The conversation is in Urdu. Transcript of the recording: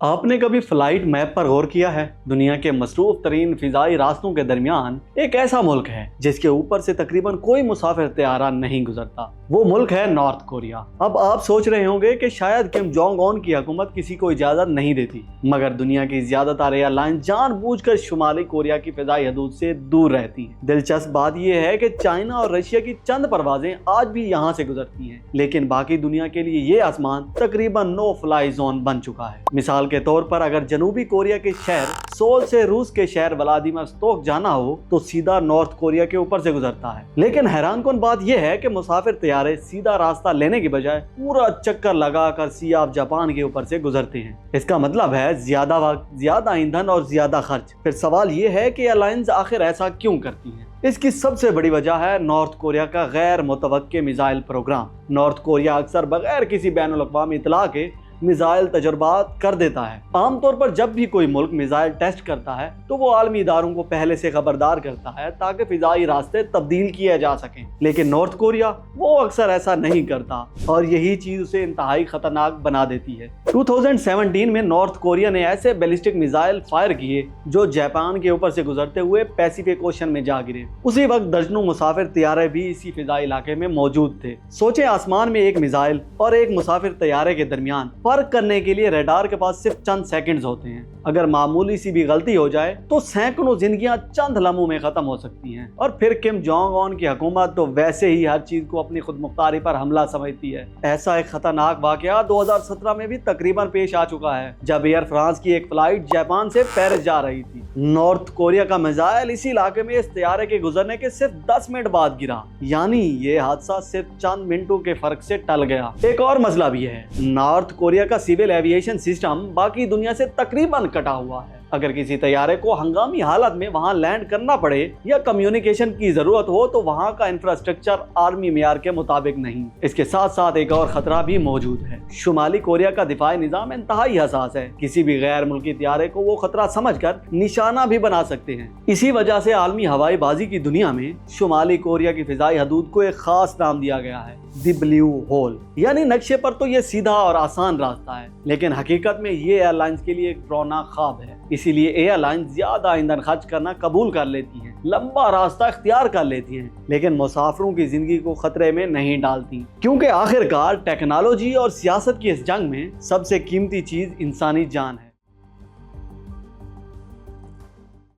آپ نے کبھی فلائٹ میپ پر غور کیا ہے؟ دنیا کے مصروف ترین فضائی راستوں کے درمیان ایک ایسا ملک ہے جس کے اوپر سے تقریباً کوئی مسافر طیارہ نہیں گزرتا۔ وہ ملک ہے نارتھ کوریا۔ اب آپ سوچ رہے ہوں گے کہ شاید کم جونگ اون کی حکومت کسی کو اجازت نہیں دیتی، مگر دنیا کی زیادہ تر ایئر لائن جان بوجھ کر شمالی کوریا کی فضائی حدود سے دور رہتی ہیں۔ دلچسپ بات یہ ہے کہ چائنا اور رشیا کی چند پروازیں آج بھی یہاں سے گزرتی ہیں، لیکن باقی دنیا کے لیے یہ آسمان تقریباً نو فلائی زون بن چکا ہے۔ مثال کے طور پر اگر جنوبی کوریا کے شہر سول سے روس کے شہر ولادیمستوک جانا ہو تو سیدھا نارتھ کوریا کے اوپر سے گزرتا ہے، لیکن حیران کن بات یہ ہے کہ مسافر طیارے سیدھا راستہ لینے کی بجائے پورا چکر لگا کر سی آف جاپان کے اوپر سے گزرتے ہیں۔ اس کا مطلب ہے زیادہ وقت، زیادہ ایندھن اور زیادہ خرچ۔ پھر سوال یہ ہے کہ ایئر لائنز آخر ایسا کیوں کرتی ہیں؟ اس کی سب سے بڑی وجہ ہے نارتھ کوریا کا غیر متوقع میزائل پروگرام۔ نارتھ کوریا اکثر بغیر کسی بین الاقوامی اطلاع کے میزائل تجربات کر دیتا ہے۔ عام طور پر جب بھی کوئی ملک میزائل ٹیسٹ کرتا ہے تو وہ عالمی اداروں کو پہلے سے خبردار کرتا ہے تاکہ فضائی راستے تبدیل کیے جا سکیں، لیکن نارتھ کوریا وہ اکثر ایسا نہیں کرتا اور یہی چیز اسے انتہائی خطرناک بنا دیتی ہے۔ 2017 میں نارتھ کوریا نے ایسے بیلسٹک میزائل فائر کیے جو جاپان کے اوپر سے گزرتے ہوئے پیسیفک اوشن میں جا گرے۔ اسی وقت درجنوں مسافر طیارے بھی اسی فضائی علاقے میں موجود تھے۔ سوچیں، آسمان میں ایک میزائل اور ایک مسافر طیارے کے درمیان فرق کرنے کے لیے ریڈار کے پاس صرف چند سیکنڈز ہوتے ہیں۔ اگر معمولی سی بھی غلطی ہو جائے تو سینکڑوں زندگیاں چند لمحوں میں ختم ہو سکتی ہیں۔ اور پھر کم جونگ اون کی حکومت تو ویسے ہی ہر چیز کو اپنی خود مختاری پر حملہ سمجھتی ہے۔ ایسا ایک خطرناک واقعہ 2017 میں بھی تقریباً پیش آ چکا ہے، جب ایئر فرانس کی ایک فلائٹ جاپان سے پیرس جا رہی تھی۔ نارتھ کوریا کا میزائل اسی علاقے میں اس طیارے کے گزرنے کے صرف 10 منٹ بعد گرا، یعنی یہ حادثہ صرف چند منٹوں کے فرق سے ٹل گیا۔ ایک اور مسئلہ بھی ہے، نارتھ کوریا کا سول ایویشن سسٹم باقی دنیا سے تقریباً کٹا ہوا ہے۔ اگر کسی طیارے کو ہنگامی حالت میں وہاں لینڈ کرنا پڑے یا کمیونیکیشن کی ضرورت ہو تو وہاں کا انفراسٹرکچر عالمی معیار کے مطابق نہیں۔ اس کے ساتھ ساتھ ایک اور خطرہ بھی موجود ہے۔ شمالی کوریا کا دفاعی نظام انتہائی حساس ہے، کسی بھی غیر ملکی طیارے کو وہ خطرہ سمجھ کر نشانہ بھی بنا سکتے ہیں۔ اسی وجہ سے عالمی ہوائی بازی کی دنیا میں شمالی کوریا کی فضائی حدود کو ایک خاص نام دیا گیا ہے، دی بلیو ہول۔ یعنی نقشے پر تو یہ سیدھا اور آسان راستہ ہے، لیکن حقیقت میں یہ ایئر لائنز کے لیے ایک ڈراؤنا خواب ہے۔ اسی لیے ایئر لائنز زیادہ ایندھن خرچ کرنا قبول کر لیتی ہیں، لمبا راستہ اختیار کر لیتی ہیں، لیکن مسافروں کی زندگی کو خطرے میں نہیں ڈالتی، کیونکہ آخر کار ٹیکنالوجی اور سیاست کی اس جنگ میں سب سے قیمتی چیز انسانی جان ہے۔